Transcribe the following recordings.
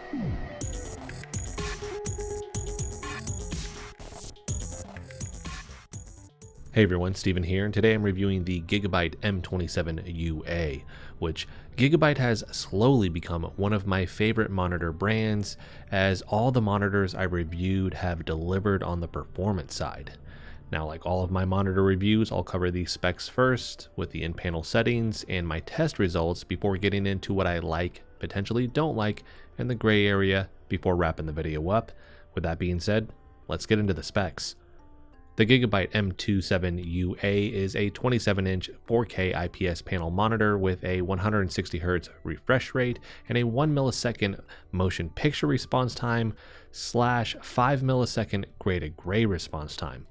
Hey everyone, Steven here, and today I'm reviewing the Gigabyte M27UA, which Gigabyte has slowly become one of my favorite monitor brands, as all the monitors I reviewed have delivered on the performance side. Now, like all of my monitor reviews, I'll cover the specs first with the in-panel settings and my test results before getting into what I like, potentially don't like, and the gray area before wrapping the video up. With that being said, let's get into the specs. The Gigabyte M27UA is a 27-inch 4K IPS panel monitor with a 160Hz refresh rate and a 1 millisecond motion picture response time / 5 millisecond gray-to-gray response time.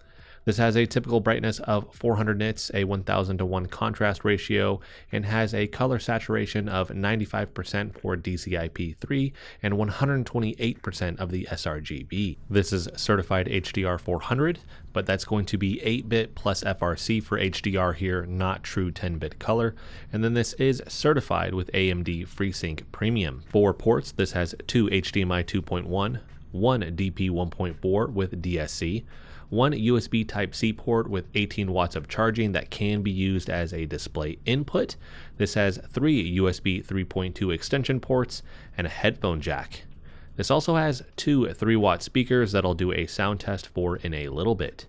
This has a typical brightness of 400 nits, a 1000:1 contrast ratio, and has a color saturation of 95% for DCI-P3 and 128% of the sRGB. This is certified HDR 400, but that's going to be 8-bit plus FRC for HDR here, not true 10-bit color. And then this is certified with AMD FreeSync Premium. For ports, this has 2 HDMI 2.1, 1 DP 1.4 with DSC, 1 USB Type-C port with 18 watts of charging that can be used as a display input. This has 3 USB 3.2 extension ports and a headphone jack. This also has 2 3-watt speakers that I'll do a sound test for in a little bit.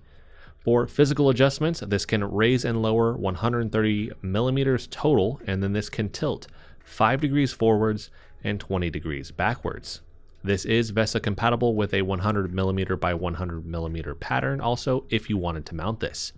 For physical adjustments, this can raise and lower 130 millimeters total, and then this can tilt 5 degrees forwards and 20 degrees backwards. This is VESA compatible with a 100mm by 100mm pattern also if you wanted to mount this.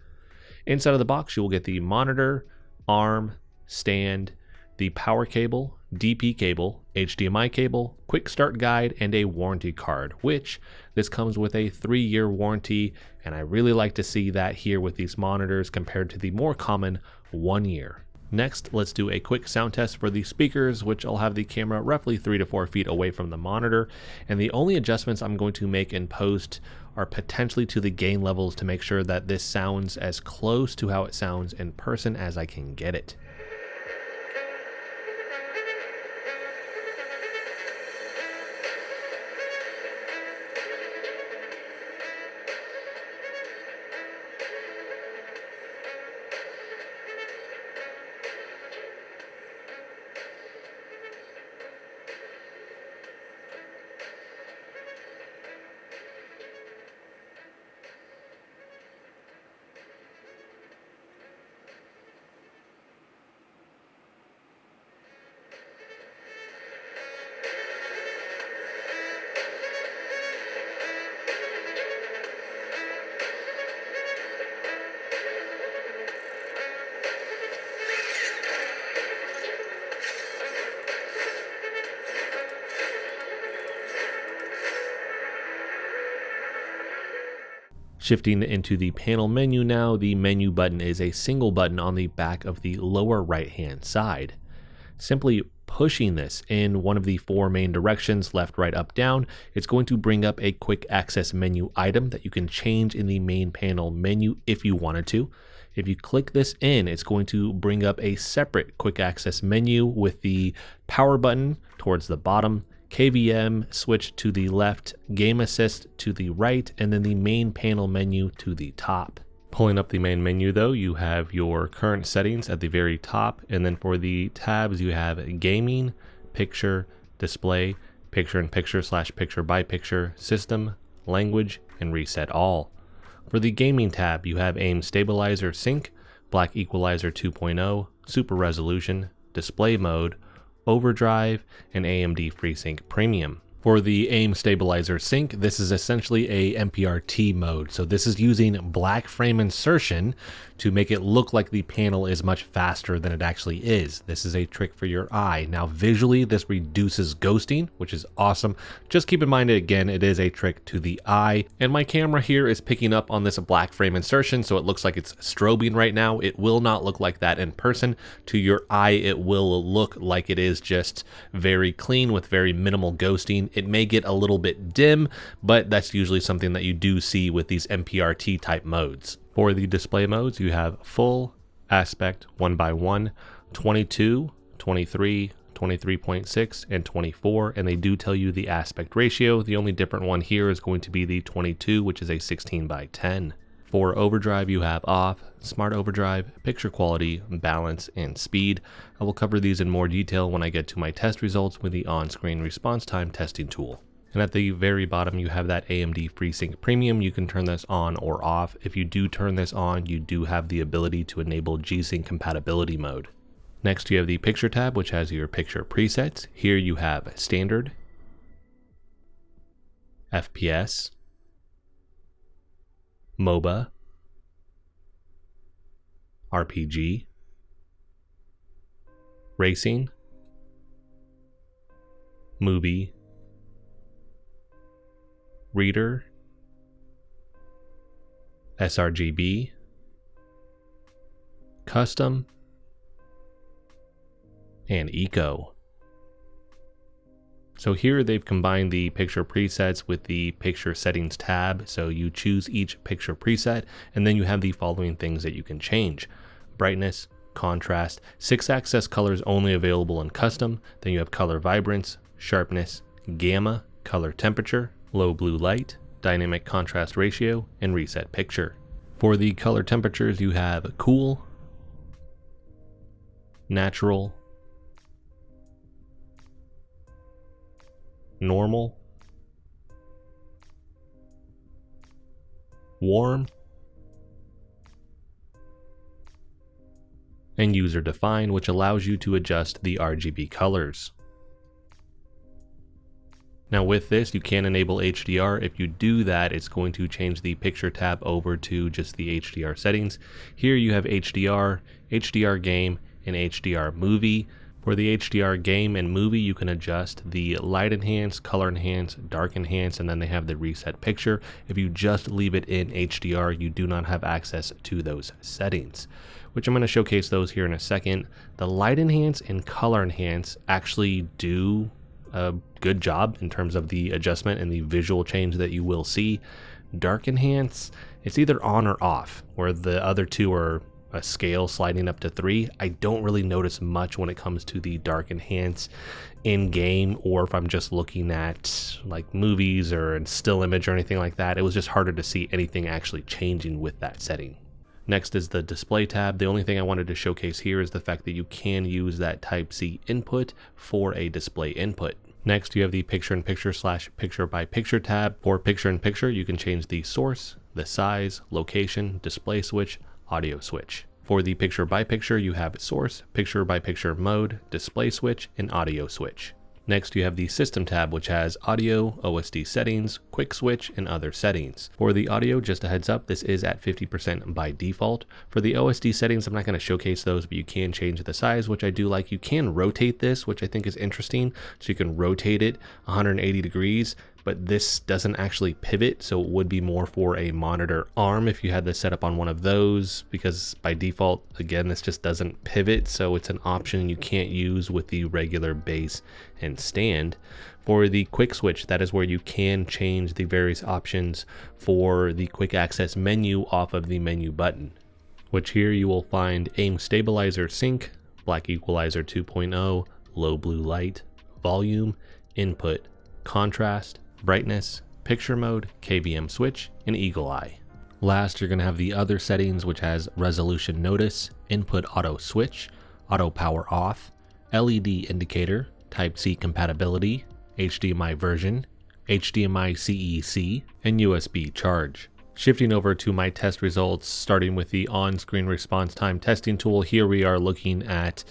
Inside of the box you will get the monitor, arm, stand, the power cable, DP cable, HDMI cable, quick start guide, and a warranty card, which this comes with a 3-year warranty, and I really like to see that here with these monitors compared to the more common 1 year. Next, let's do a quick sound test for the speakers, which I'll have the camera roughly 3 to 4 feet away from the monitor. And the only adjustments I'm going to make in post are potentially to the gain levels to make sure that this sounds as close to how it sounds in person as I can get it. Shifting into the panel menu now, the menu button is a single button on the back of the lower right hand side. Simply pushing this in one of the 4 main directions, left, right, up, down, it's going to bring up a quick access menu item that you can change in the main panel menu if you wanted to. If you click this in, it's going to bring up a separate quick access menu with the power button towards the bottom, KVM switch to the left, game assist to the right, and then the main panel menu to the top. Pulling up the main menu though, you have your current settings at the very top, and then for the tabs you have gaming, picture, display, picture-in-picture / picture-by-picture, system, language, and reset all. For the gaming tab, you have aim stabilizer sync, black equalizer 2.0, super resolution, display mode, overdrive, and AMD FreeSync Premium. For the aim stabilizer sync, this is essentially a MPRT mode. So this is using black frame insertion to make it look like the panel is much faster than it actually is. This is a trick for your eye. Now visually, this reduces ghosting, which is awesome. Just keep in mind, again, it is a trick to the eye. And my camera here is picking up on this black frame insertion, so it looks like it's strobing right now. It will not look like that in person. To your eye, it will look like it is just very clean with very minimal ghosting. It may get a little bit dim, but that's usually something that you do see with these MPRT type modes. For the display modes, you have full, aspect, 1x1, 22, 23, 23.6 and 24, and they do tell you the aspect ratio. The only different one here is going to be the 22, which is a 16:10. For overdrive, you have off, smart overdrive, picture quality, balance, and speed. I will cover these in more detail when I get to my test results with the on-screen response time testing tool. And at the very bottom, you have that AMD FreeSync Premium. You can turn this on or off. If you do turn this on, you do have the ability to enable G-Sync compatibility mode. Next, you have the picture tab, which has your picture presets. Here you have standard, FPS, MOBA, RPG, racing, movie, reader, sRGB, custom, and eco. So here they've combined the picture presets with the picture settings tab. So you choose each picture preset, and then you have the following things that you can change: brightness, contrast, 6-axis colors only available in custom. Then you have color vibrance, sharpness, gamma, color temperature, low blue light, dynamic contrast ratio, and reset picture. For the color temperatures, you have cool, natural, normal, warm, and user defined, which allows you to adjust the RGB colors. Now with this, you can enable HDR. If you do that, it's going to change the picture tab over to just the HDR settings. Here you have HDR, HDR game, and HDR movie. For the HDR game and movie, you can adjust the light enhance, color enhance, dark enhance, and then they have the reset picture. If you just leave it in HDR, you do not have access to those settings, which I'm going to showcase those here in a second. The light enhance and color enhance actually do a good job in terms of the adjustment and the visual change that you will see. Dark enhance, it's either on or off, where the other two are a scale sliding up to 3. I don't really notice much when it comes to the dark enhance in game, or if I'm just looking at like movies or a still image or anything like that. It was just harder to see anything actually changing with that setting. Next is the display tab. The only thing I wanted to showcase here is the fact that you can use that Type-C input for a display input. Next, you have the picture-in-picture / picture-by-picture tab. For picture-in-picture, you can change the source, the size, location, display switch, audio switch. For the picture-by-picture, you have source, picture-by-picture mode, display switch, and audio switch. Next, you have the System tab, which has audio, OSD settings, quick switch, and other settings. For the audio, just a heads up, this is at 50% by default. For the OSD settings, I'm not going to showcase those, but you can change the size, which I do like. You can rotate this, which I think is interesting. So you can rotate it 180 degrees, but this doesn't actually pivot, so it would be more for a monitor arm if you had this set up on one of those, because by default, again, this just doesn't pivot, so it's an option you can't use with the regular base and stand. For the quick switch, that is where you can change the various options for the quick access menu off of the menu button, which here you will find aim stabilizer sync, black equalizer 2.0, low blue light, volume, input, contrast, brightness, picture mode, KVM switch, and eagle eye. Last, you're going to have the other settings, which has resolution notice, input auto switch, auto power off, LED indicator, Type-C compatibility, HDMI version, HDMI CEC, and USB charge. Shifting over to my test results, starting with the on-screen response time testing tool, here we are looking at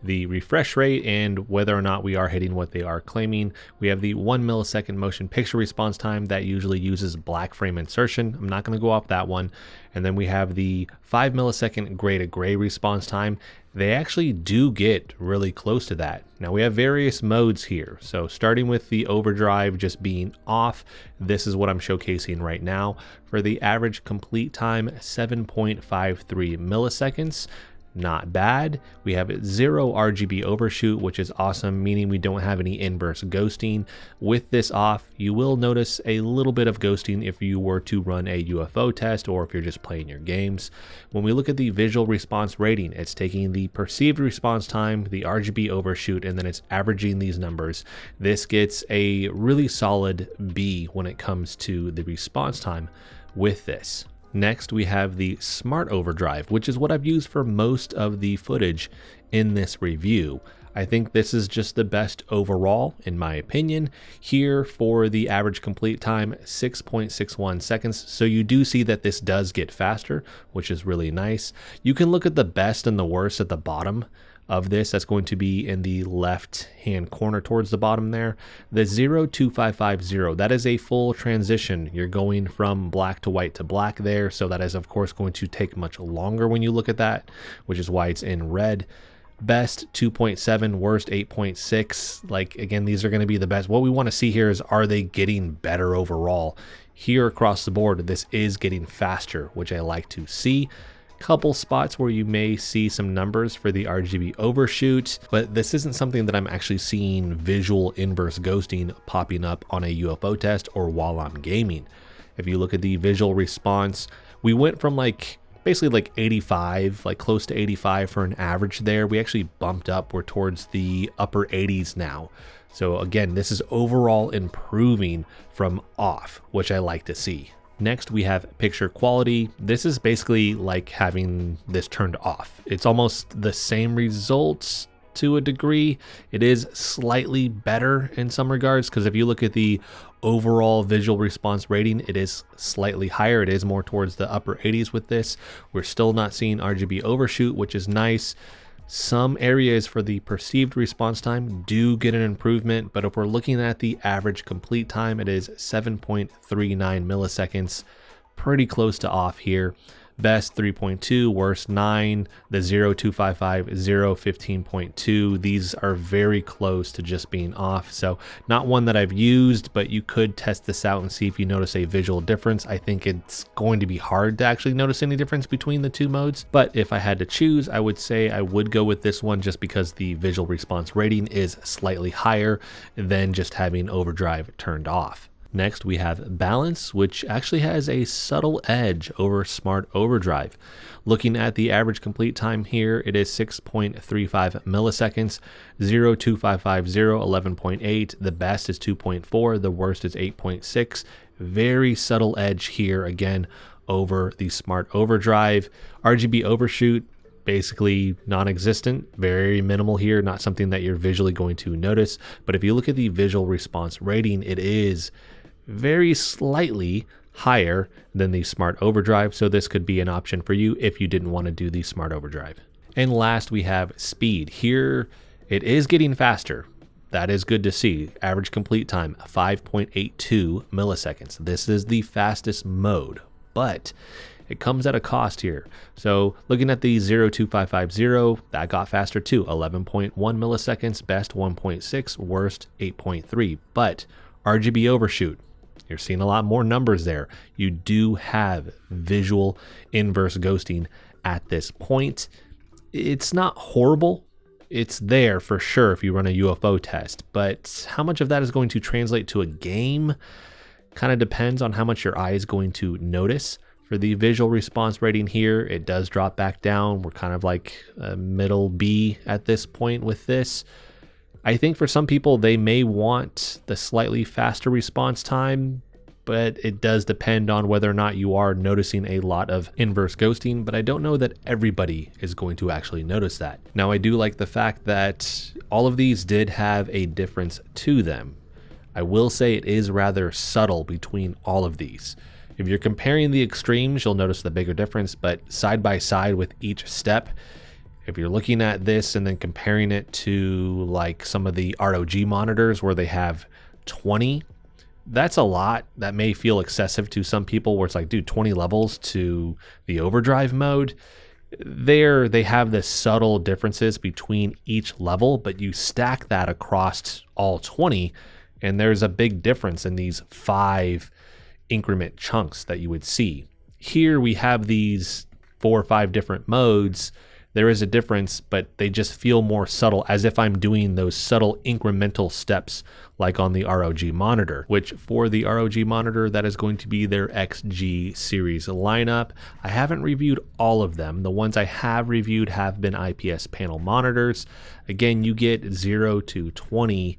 the refresh rate and whether or not we are hitting what they are claiming. We have the 1 millisecond motion picture response time that usually uses black frame insertion. I'm not going to go off that one. And then we have the 5 millisecond gray to gray response time. They actually do get really close to that. Now we have various modes here. So starting with the overdrive just being off, this is what I'm showcasing right now. For the average complete time, 7.53 milliseconds. not bad. We have 0 RGB overshoot, which is awesome, meaning we don't have any inverse ghosting. With this off, you will notice a little bit of ghosting if you were to run a UFO test or if you're just playing your games. When we look at the visual response rating, it's taking the perceived response time, the RGB overshoot, and then it's averaging these numbers. This gets a really solid B when it comes to the response time with this. Next, we have the Smart Overdrive, which is what I've used for most of the footage in this review. I think this is just the best overall, in my opinion. Here for the average complete time, 6.61 seconds. So you do see that this does get faster, which is really nice. You can look at the best and the worst at the bottom of this. That's going to be in the left hand corner towards the bottom there. The 02550, that is a full transition. You're going from black to white to black there, so that is of course going to take much longer when you look at that, which is why it's in red. Best 2.7, worst 8.6. Like, again, these are going to be the best. What we want to see here is, are they getting better overall? Here across the board, this is getting faster, which I like to see. Couple spots where you may see some numbers for the RGB overshoot, but this isn't something that I'm actually seeing visual inverse ghosting popping up on a UFO test or while I'm gaming. If you look at the visual response, we went from basically like 85, like close to 85 for an average there. We actually bumped up. We're towards the upper 80s now. So again, this is overall improving from off, which I like to see. Next, we have picture quality. This is basically like having this turned off. It's almost the same results to a degree. It is slightly better in some regards, because if you look at the overall visual response rating, it is slightly higher. It is more towards the upper 80s with this. We're still not seeing RGB overshoot, which is nice. Some areas for the perceived response time do get an improvement, but if we're looking at the average complete time, it is 7.39 milliseconds, pretty close to off here. Best 3.2, worst 9, the 0.255, 15.2. These are very close to just being off. So not one that I've used, but you could test this out and see if you notice a visual difference. I think it's going to be hard to actually notice any difference between the two modes. But if I had to choose, I would say I would go with this one just because the visual response rating is slightly higher than just having overdrive turned off. Next, we have balance, which actually has a subtle edge over Smart Overdrive. Looking at the average complete time here, it is 6.35 milliseconds, 0.2550, 11.8. The best is 2.4, the worst is 8.6. Very subtle edge here again over the Smart Overdrive. RGB overshoot, basically non-existent, very minimal here, not something that you're visually going to notice. But if you look at the visual response rating, it is very slightly higher than the Smart Overdrive, so this could be an option for you if you didn't want to do the Smart Overdrive. And last, we have speed. Here it is getting faster. That is good to see. Average complete time 5.82 milliseconds. This is the fastest mode, but it comes at a cost here. So looking at the 0.2550, that got faster too, 11.1 milliseconds, best 1.6, worst 8.3. But RGB overshoot, you're seeing a lot more numbers there. You do have visual inverse ghosting at this point. It's not horrible. It's there for sure if you run a UFO test, but how much of that is going to translate to a game kind of depends on how much your eye is going to notice. For the visual response rating here, it does drop back down. We're kind of like a middle B at this point with this. I think for some people, they may want the slightly faster response time, but it does depend on whether or not you are noticing a lot of inverse ghosting, but I don't know that everybody is going to actually notice that. Now, I do like the fact that all of these did have a difference to them. I will say it is rather subtle between all of these. If you're comparing the extremes, you'll notice the bigger difference, but side by side with each step, if you're looking at this and then comparing it to like some of the ROG monitors where they have 20, that's a lot. That may feel excessive to some people where it's like, dude, 20 levels to the overdrive mode. There, they have the subtle differences between each level, but you stack that across all 20, and there's a big difference in these 5 increment chunks that you would see. Here we have these 4 or 5 different modes there is a difference, but they just feel more subtle, as if I'm doing those subtle incremental steps like on the ROG monitor, which for the ROG monitor, that is going to be their XG series lineup. I haven't reviewed all of them. The ones I have reviewed have been IPS panel monitors. Again, you get 0 to 20.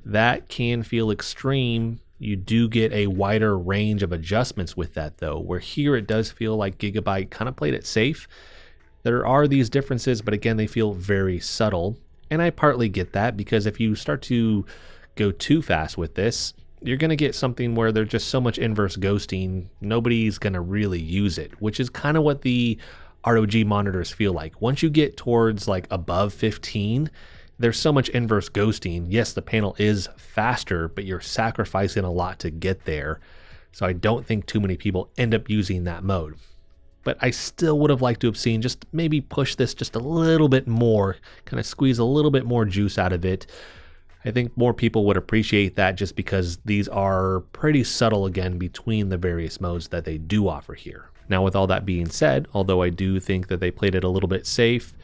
That can feel extreme. You do get a wider range of adjustments with that though, where here it does feel like Gigabyte kind of played it safe. There are these differences, but again, they feel very subtle. And I partly get that, because if you start to go too fast with this, you're going to get something where there's just so much inverse ghosting, nobody's going to really use it, which is kind of what the ROG monitors feel like. Once you get towards like above 15, there's so much inverse ghosting. Yes, the panel is faster, but you're sacrificing a lot to get there. So I don't think too many people end up using that mode. But I still would have liked to have seen just maybe push this just a little bit more, kind of squeeze a little bit more juice out of it. I think more people would appreciate that, just because these are pretty subtle again between the various modes that they do offer here. Now, with all that being said, although I do think that they played it a little bit safe,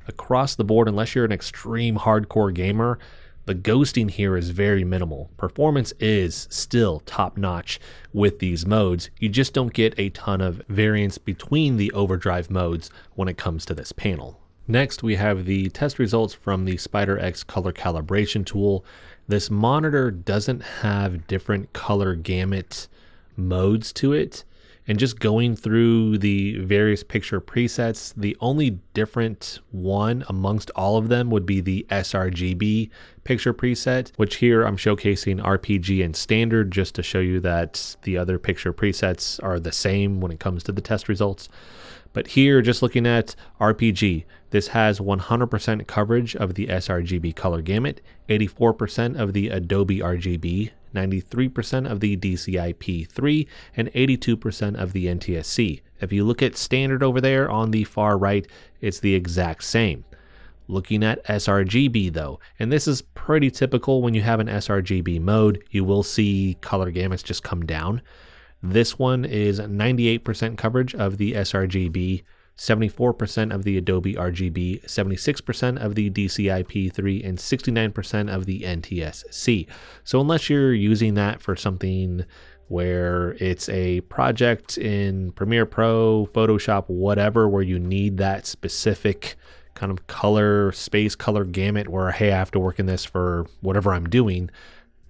across the board, unless you're an extreme hardcore gamer, the ghosting here is very minimal. Performance is still top notch with these modes. You just don't get a ton of variance between the overdrive modes when it comes to this panel. Next, we have the test results from the SpiderX color calibration tool. This monitor doesn't have different color gamut modes to it. And just going through the various picture presets, the only different one amongst all of them would be the sRGB picture preset, which here I'm showcasing RPG and standard just to show you that the other picture presets are the same when it comes to the test results. But here, just looking at RPG, this has 100% coverage of the sRGB color gamut, 84% of the Adobe RGB, 93% of the DCI-P3, and 82% of the NTSC. If you look at standard over there on the far right, it's the exact same. Looking at sRGB though, and this is pretty typical when you have an sRGB mode, you will see color gamuts just come down. This one is 98% coverage of the sRGB, 74% of the Adobe RGB, 76% of the DCI-P3, and 69% of the NTSC. So unless you're using that for something where it's a project in Premiere Pro, Photoshop, whatever, where you need that specific kind of color, space color gamut where, hey, I have to work in this for whatever I'm doing,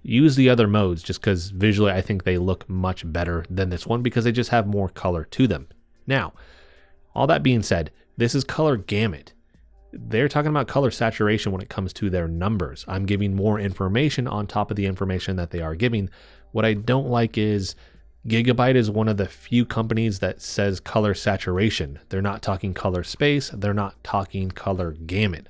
use the other modes, just because visually I think they look much better than this one because they just have more color to them. Now, all that being said, this is color gamut. They're talking about color saturation when it comes to their numbers. I'm giving more information on top of the information that they are giving. What I don't like is Gigabyte is one of the few companies that says color saturation. They're not talking color space. They're not talking color gamut.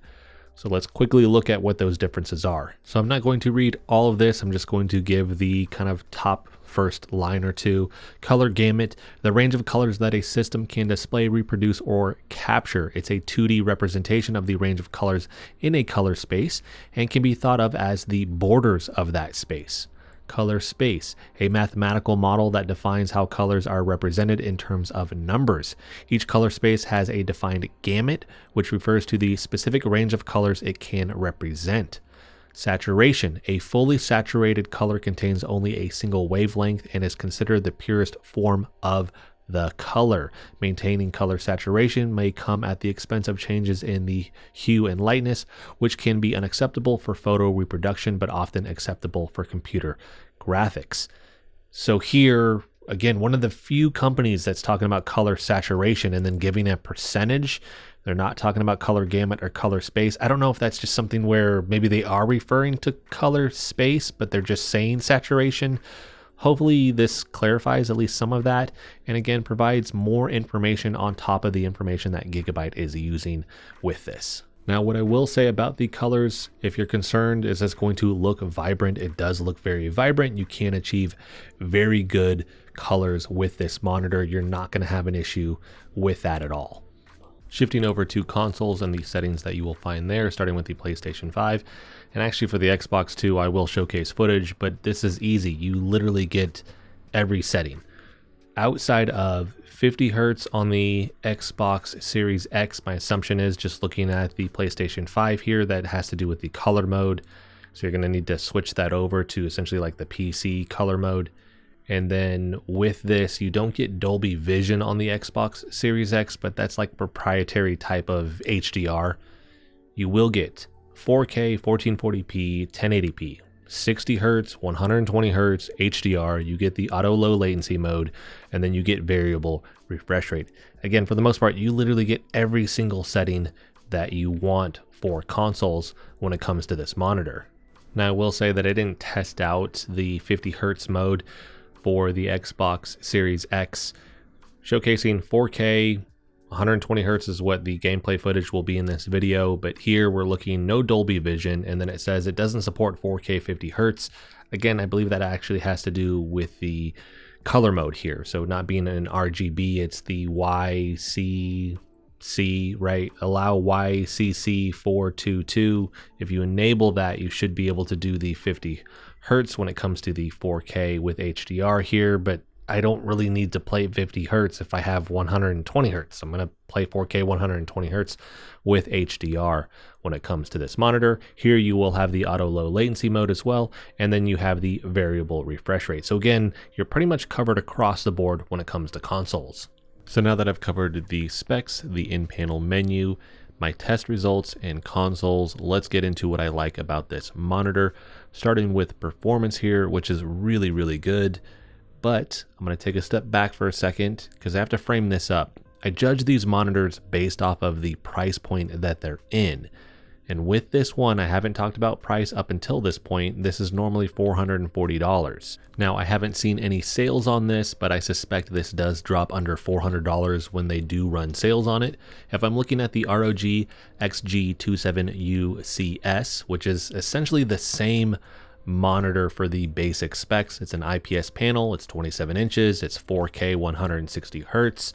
So let's quickly look at what those differences are. So I'm not going to read all of this. I'm just going to give the kind of top first line or two. Color gamut, the range of colors that a system can display, reproduce, or capture. It's a 2D representation of the range of colors in a color space and can be thought of as the borders of that space. Color space, a mathematical model that defines how colors are represented in terms of numbers. Each color space has a defined gamut, which refers to the specific range of colors it can represent. Saturation, a fully saturated color contains only a single wavelength and is considered the purest form of the color. Maintaining color saturation may come at the expense of changes in the hue and lightness, which can be unacceptable for photo reproduction but often acceptable for computer graphics. So here, again, one of the few companies that's talking about color saturation and then giving a percentage. They're not talking about color gamut or color space. I don't know if that's just something where maybe they are referring to color space, but they're just saying saturation. Hopefully this clarifies at least some of that, and again provides more information on top of the information that Gigabyte is using with this. Now, what I will say about the colors, if you're concerned, is it's going to look vibrant. It does look very vibrant. You can achieve very good colors with this monitor. You're not going to have an issue with that at all. Shifting over to consoles and the settings that you will find there, starting with the PlayStation 5. And actually for the Xbox 2, I will showcase footage, but this is easy. You literally get every setting. outside of 50 hertz on the Xbox Series X, my assumption is, just looking at the PlayStation 5 here, that has to do with the color mode. So you're going to need to switch that over to essentially like the PC color mode. And then with this, you don't get Dolby Vision on the Xbox Series X, but that's like proprietary type of HDR. You will get 4K, 1440p, 1080p, 60 hertz, 120 hertz, HDR. You get the auto low latency mode, and then you get variable refresh rate. Again, for the most part, you literally get every single setting that you want for consoles when it comes to this monitor. Now, I will say that I didn't test out the 50 hertz mode for the Xbox Series X. Showcasing 4K, 120 hertz is what the gameplay footage will be in this video, but here we're looking no Dolby Vision, and then it says it doesn't support 4K 50 hertz. Again, I believe that actually has to do with the color mode here. So not being an RGB, it's the YCC, right? Allow YCC 422. If you enable that, you should be able to do the 50 hertz when it comes to the 4K with HDR here, but I don't really need to play 50 hertz if I have 120 hertz. I'm going to play 4K 120 hertz with HDR when it comes to this monitor. Here you will have the auto low latency mode as well, and then you have the variable refresh rate. So again, you're pretty much covered across the board when it comes to consoles. So now that I've covered the specs, the in-panel menu, my test results, and consoles, let's get into what I like about this monitor, starting with performance here, which is really, really good. But I'm going to take a step back for a second because I have to frame this up. I judge these monitors based off of the price point that they're in. And with this one, I haven't talked about price up until this point. This is normally $440. Now, I haven't seen any sales on this, but I suspect this does drop under $400 when they do run sales on it. If I'm looking at the ROG X-G27U CS, which is essentially the same monitor for the basic specs. It's an IPS panel, it's 27 inches, it's 4K 160 hertz.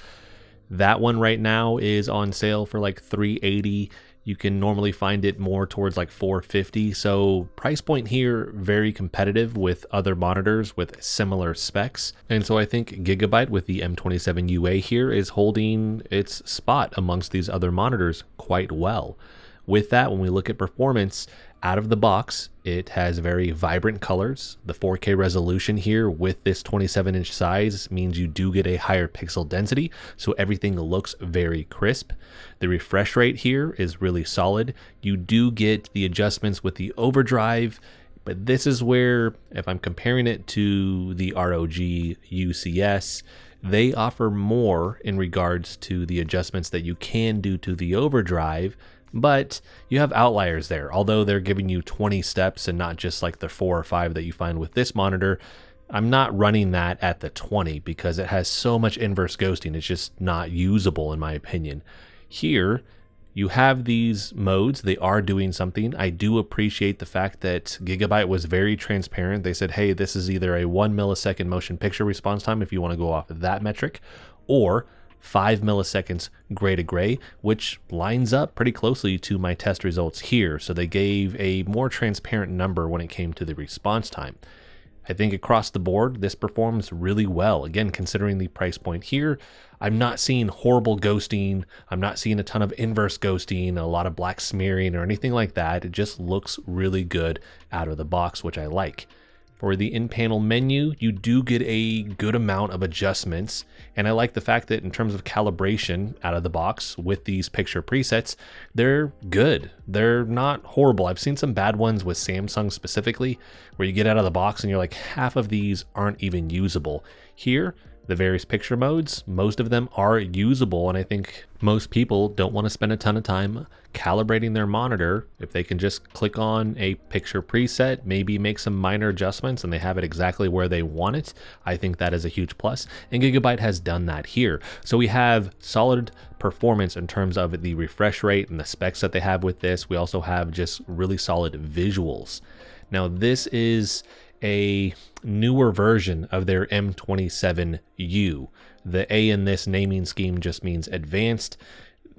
That one right now is on sale for like $380. You can normally find it more towards like $450. So price point here, very competitive with other monitors with similar specs. And so I think Gigabyte with the M27UA here is holding its spot amongst these other monitors quite well. With that, when we look at performance, out of the box, it has very vibrant colors. The 4K resolution here with this 27-inch size means you do get a higher pixel density, so everything looks very crisp. The refresh rate here is really solid. You do get the adjustments with the overdrive, but this is where, if I'm comparing it to the ROG UCS, they offer more in regards to the adjustments that you can do to the overdrive. But you have outliers there. Although they're giving you 20 steps and not just like the 4 or 5 that you find with this monitor, I'm not running that at the 20 because it has so much inverse ghosting. It's just not usable in my opinion. Here, you have these modes. They are doing something. I do appreciate the fact that Gigabyte was very transparent. They said, hey, this is either a 1 millisecond motion picture response time if you want to go off of that metric, or 5 milliseconds gray to gray, which lines up pretty closely to my test results here. So they gave a more transparent number when it came to the response time. I think across the board, this performs really well. Again, considering the price point here, I'm not seeing horrible ghosting. I'm not seeing a ton of inverse ghosting, a lot of black smearing or anything like that. It just looks really good out of the box, which I like. For the in-panel menu, you do get a good amount of adjustments, and I like the fact that in terms of calibration out of the box with these picture presets, they're good. They're not horrible. I've seen some bad ones with Samsung specifically, where you get out of the box and you're like, half of these aren't even usable. Here, the various picture modes, most of them are usable, and I think most people don't want to spend a ton of time calibrating their monitor. If they can just click on a picture preset, maybe make some minor adjustments, and they have it exactly where they want it, I think that is a huge plus, and Gigabyte has done that here. So we have solid performance in terms of the refresh rate and the specs that they have with this. We also have just really solid visuals. Now this is a newer version of their M27U. The A in this naming scheme just means advanced.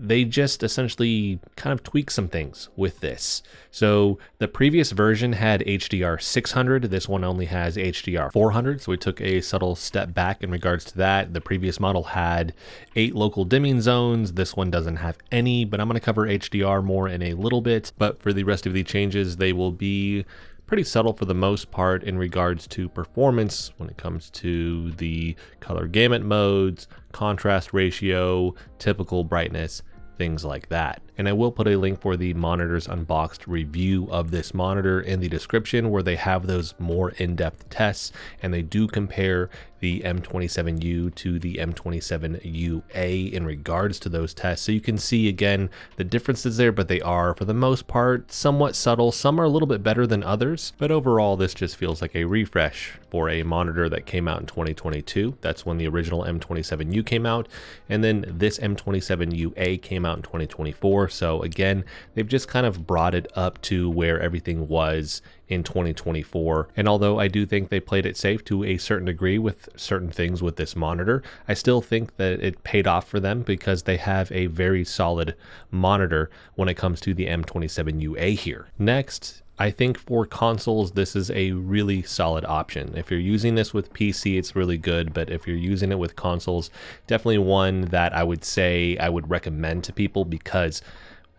they just essentially kind of tweak some things with this. So the previous version had HDR 600. This one only has HDR 400. So we took a subtle step back in regards to that. The previous model had 8 local dimming zones. This one doesn't have any, but I'm going to cover HDR more in a little bit. But for the rest of the changes, they will be pretty subtle for the most part in regards to performance when it comes to the color gamut modes, contrast ratio, typical brightness, things like that. And I will put a link for the monitor's unboxed review of this monitor in the description, where they have those more in-depth tests, and they do compare the M27U to the M27UA in regards to those tests. So you can see again the differences there, but they are for the most part somewhat subtle. Some are a little bit better than others, but overall this just feels like a refresh for a monitor that came out in 2022. That's when the original M27U came out, and then this M27UA came out in 2024. So again, they've just kind of brought it up to where everything was in 2024. And although I do think they played it safe to a certain degree with certain things with this monitor, I still think that it paid off for them because they have a very solid monitor when it comes to the M27UA here. Next, I think for consoles, this is a really solid option. If you're using this with PC, it's really good, but if you're using it with consoles, definitely one that I would say I would recommend to people because,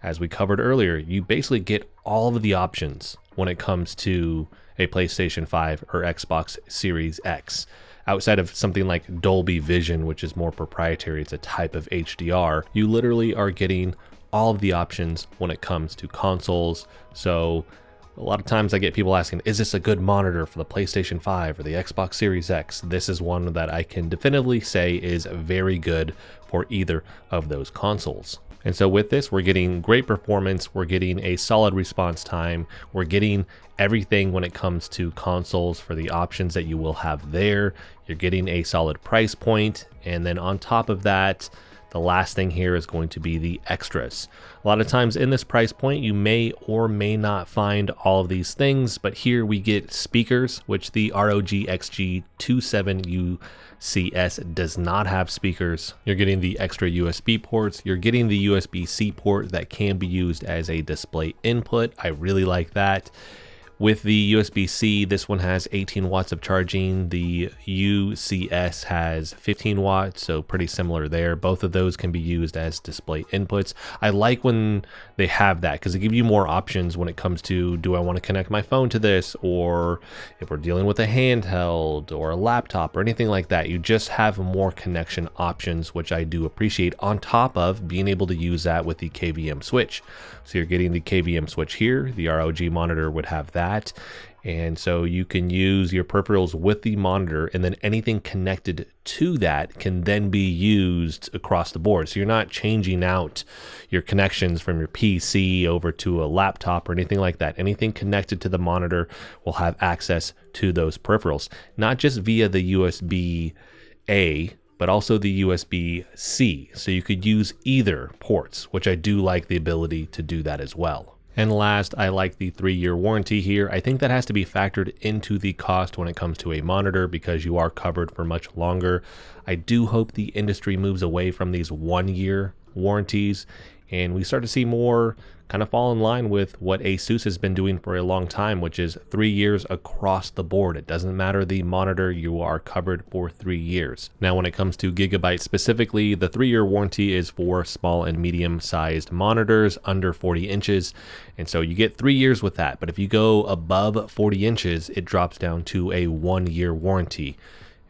as we covered earlier, you basically get all of the options when it comes to a PlayStation 5 or Xbox Series X. Outside of something like Dolby Vision, which is more proprietary, it's a type of HDR, you literally are getting all of the options when it comes to consoles. So a lot of times I get people asking, is this a good monitor for the PlayStation 5 or the Xbox Series X? This is one that I can definitively say is very good for either of those consoles. And so with this, we're getting great performance, we're getting a solid response time, we're getting everything when it comes to consoles for the options that you will have there. You're getting a solid price point, and then on top of that, the last thing here is going to be the extras. A lot of times in this price point, you may or may not find all of these things, but here we get speakers, which the ROG XG27U CS does not have speakers. You're getting the extra USB ports. You're getting the USB-C port that can be used as a display input. I really like that. With the USB-C, this one has 18 watts of charging. The UCS has 15 watts, so pretty similar there. Both of those can be used as display inputs. I like when they have that because they give you more options when it comes to, do I want to connect my phone to this, or if we're dealing with a handheld or a laptop or anything like that, you just have more connection options, which I do appreciate, on top of being able to use that with the KVM switch. So you're getting the KVM switch here. The ROG monitor would have that. And so you can use your peripherals with the monitor, and then anything connected to that can then be used across the board. So you're not changing out your connections from your PC over to a laptop or anything like that. Anything connected to the monitor will have access to those peripherals, not just via the USB-A, but also the USB-C. So you could use either ports, which I do like the ability to do that as well. And last, I like the 3-year warranty here. I think that has to be factored into the cost when it comes to a monitor because you are covered for much longer. I do hope the industry moves away from these 1-year warranties and we start to see more kind of fall in line with what ASUS has been doing for a long time, which is 3 years across the board. It doesn't matter the monitor, you are covered for 3 years. Now, when it comes to Gigabyte specifically, the 3-year warranty is for small and medium sized monitors under 40 inches. And so you get 3 years with that. But if you go above 40 inches, it drops down to a 1-year warranty.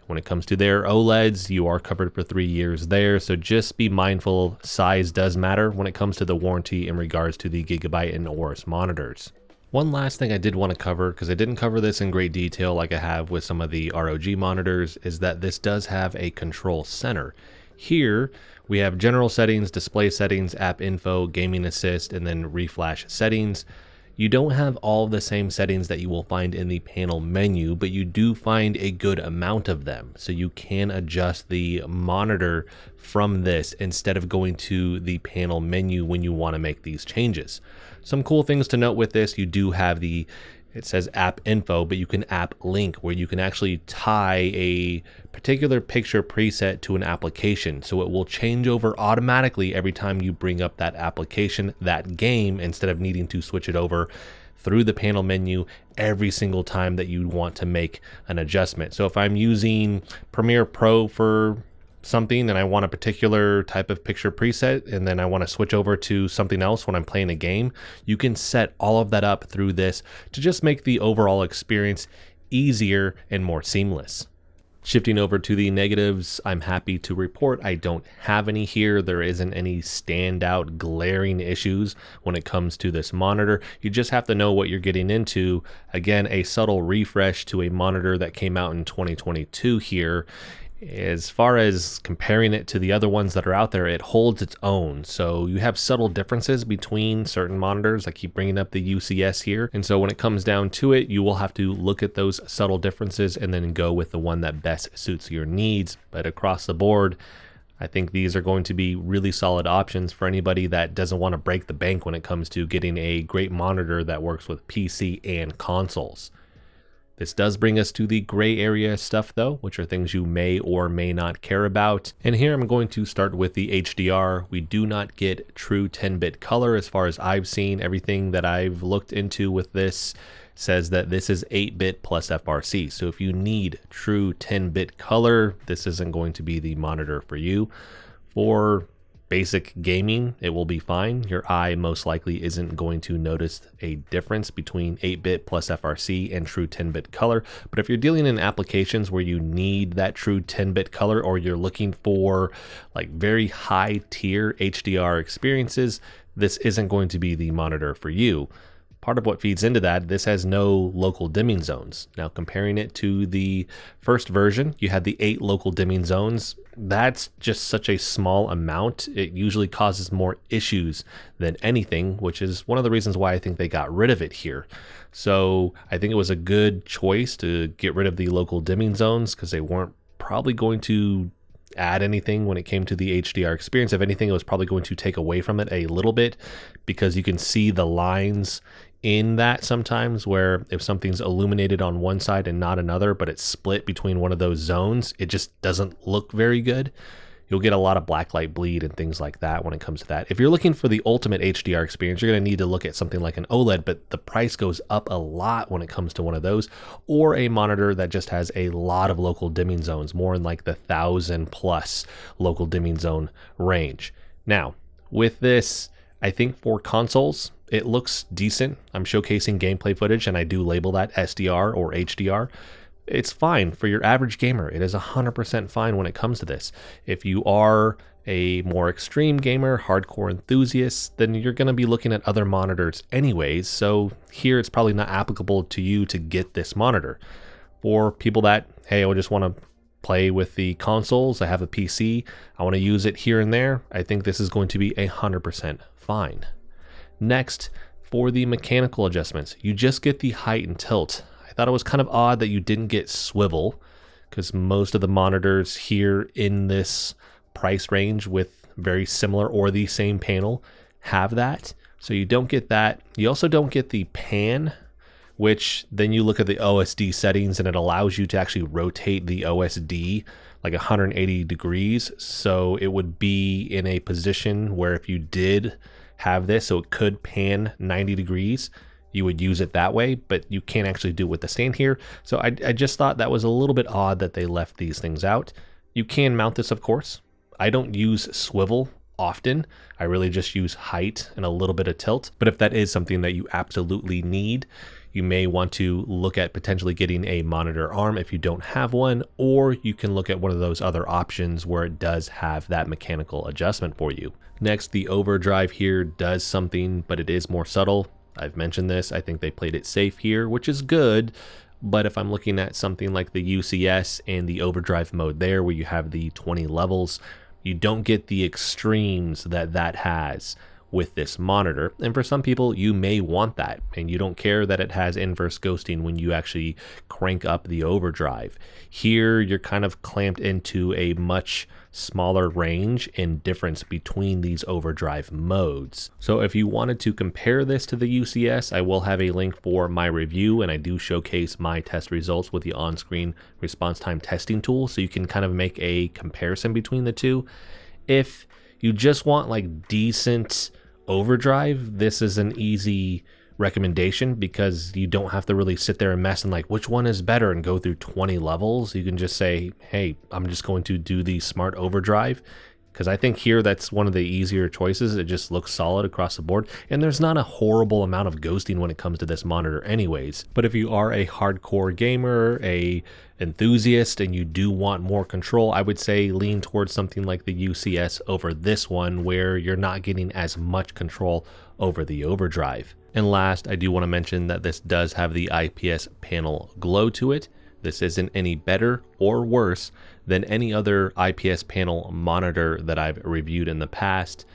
When it comes to their OLEDs, you are covered for 3 years there, so just be mindful, size does matter when it comes to the warranty in regards to the Gigabyte and Aorus monitors. One last thing I did want to cover, because I didn't cover this in great detail like I have with some of the ROG monitors, is that this does have a control center. Here, we have general settings, display settings, app info, gaming assist, and then reflash settings. You don't have all the same settings that you will find in the panel menu, but you do find a good amount of them. So you can adjust the monitor from this instead of going to the panel menu when you want to make these changes. Some cool things to note with this, you do have the it says app info, but you can app link, where you can actually tie a particular picture preset to an application. So it will change over automatically every time you bring up that application, that game, instead of needing to switch it over through the panel menu every single time that you want to make an adjustment. So if I'm using Premiere Pro for something and I want a particular type of picture preset, and then I want to switch over to something else when I'm playing a game, you can set all of that up through this to just make the overall experience easier and more seamless. Shifting over to the negatives, I'm happy to report I don't have any here. There isn't any standout glaring issues when it comes to this monitor. You just have to know what you're getting into. Again, a subtle refresh to a monitor that came out in 2022 here. As far as comparing it to the other ones that are out there, it holds its own. So you have subtle differences between certain monitors. I keep bringing up the UCS here. And so when it comes down to it, you will have to look at those subtle differences and then go with the one that best suits your needs. But across the board, I think these are going to be really solid options for anybody that doesn't want to break the bank when it comes to getting a great monitor that works with PC and consoles. This does bring us to the gray area stuff though, which are things you may or may not care about. And here I'm going to start with the HDR. We do not get true 10-bit color as far as I've seen. Everything that I've looked into with this says that this is 8-bit plus FRC. So if you need true 10-bit color, this isn't going to be the monitor for you. For basic gaming, it will be fine. Your eye most likely isn't going to notice a difference between 8-bit plus FRC and true 10-bit color. But if you're dealing in applications where you need that true 10-bit color, or you're looking for like very high tier HDR experiences, this isn't going to be the monitor for you. Part of what feeds into that, this has no local dimming zones. Now comparing it to the first version, you had the 8 local dimming zones. That's just such a small amount. It usually causes more issues than anything, which is one of the reasons why I think they got rid of it here. So I think it was a good choice to get rid of the local dimming zones, because they weren't probably going to add anything when it came to the HDR experience. If anything, it was probably going to take away from it a little bit, because you can see the lines in that sometimes, where if something's illuminated on one side and not another, but it's split between one of those zones, it just doesn't look very good. You'll get a lot of blacklight bleed and things like that when it comes to that. If you're looking for the ultimate HDR experience, you're going to need to look at something like an OLED, but the price goes up a lot when it comes to one of those, or a monitor that just has a lot of local dimming zones, more in like the 1,000+ local dimming zone range. Now, with this, I think for consoles, it looks decent. I'm showcasing gameplay footage, and I do label that SDR or HDR. It's fine for your average gamer. It is 100% fine when it comes to this. If you are a more extreme gamer, hardcore enthusiast, then you're going to be looking at other monitors anyways. So here it's probably not applicable to you to get this monitor. For people that, hey, I just want to play with the consoles, I have a PC, I want to use it here and there, I think this is going to be 100% fine. Next, for the mechanical adjustments, you just get the height and tilt. I thought it was kind of odd that you didn't get swivel, because most of the monitors here in this price range with very similar or the same panel have that. So you don't get that. You also don't get the pan, which then you look at the OSD settings and it allows you to actually rotate the OSD like 180 degrees. So it would be in a position where if you did have this, so it could pan 90 degrees, you would use it that way, but you can't actually do it with the stand here. So I just thought that was a little bit odd that they left these things out. You can mount this, of course. I don't use swivel often. I really just use height and a little bit of tilt. But if that is something that you absolutely need, you may want to look at potentially getting a monitor arm if you don't have one, or you can look at one of those other options where it does have that mechanical adjustment for you. Next, the overdrive here does something, but it is more subtle. I've mentioned this. I think they played it safe here, which is good. But if I'm looking at something like the UCS and the overdrive mode there, where you have the 20 levels, you don't get the extremes that that has with this monitor. And for some people, you may want that, and you don't care that it has inverse ghosting when you actually crank up the overdrive. Here, you're kind of clamped into a much smaller range in difference between these overdrive modes. So if you wanted to compare this to the UCS, I will have a link for my review, and I do showcase my test results with the on-screen response time testing tool, so you can kind of make a comparison between the two. If you just want like decent overdrive, this is an easy recommendation because you don't have to really sit there and mess and like which one is better and go through 20 levels. You can just say, hey, I'm just going to do the smart overdrive, because I think here that's one of the easier choices. It just looks solid across the board, and there's not a horrible amount of ghosting when it comes to this monitor anyways. But if you are a hardcore gamer, a enthusiast, and you do want more control, I would say lean towards something like the UCS over this one, where you're not getting as much control over the overdrive. And last, I do want to mention that this does have the IPS panel glow to it. This isn't any better or worse than any other IPS panel monitor that I've reviewed in the past.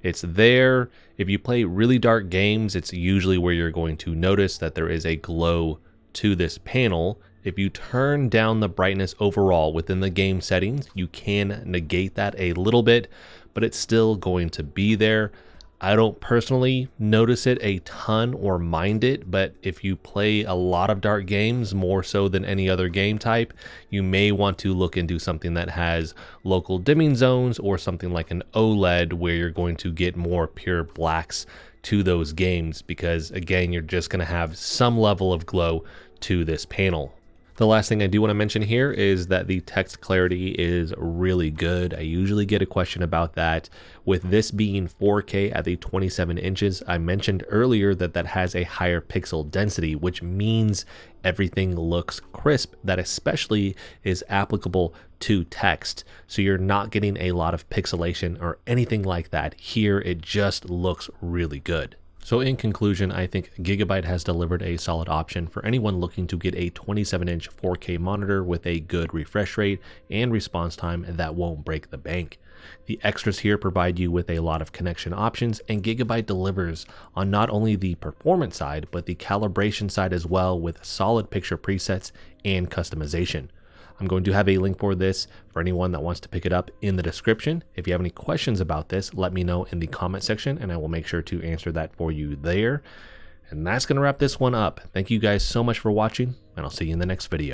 It's there. If you play really dark games, it's usually where you're going to notice that there is a glow to this panel. If you turn down the brightness overall within the game settings, you can negate that a little bit, but it's still going to be there. I don't personally notice it a ton or mind it, but if you play a lot of dark games, more so than any other game type, you may want to look into something that has local dimming zones or something like an OLED, where you're going to get more pure blacks to those games, because again, you're just going to have some level of glow to this panel. The last thing I do want to mention here is that the text clarity is really good. I usually get a question about that. With this being 4K at the 27 inches, I mentioned earlier that that has a higher pixel density, which means everything looks crisp. That especially is applicable to text. So you're not getting a lot of pixelation or anything like that. Here, it just looks really good. So in conclusion, I think Gigabyte has delivered a solid option for anyone looking to get a 27-inch 4K monitor with a good refresh rate and response time that won't break the bank. The extras here provide you with a lot of connection options, and Gigabyte delivers on not only the performance side, but the calibration side as well, with solid picture presets and customization. I'm going to have a link for this for anyone that wants to pick it up in the description. If you have any questions about this, let me know in the comment section, and I will make sure to answer that for you there. And that's going to wrap this one up. Thank you guys so much for watching, and I'll see you in the next video.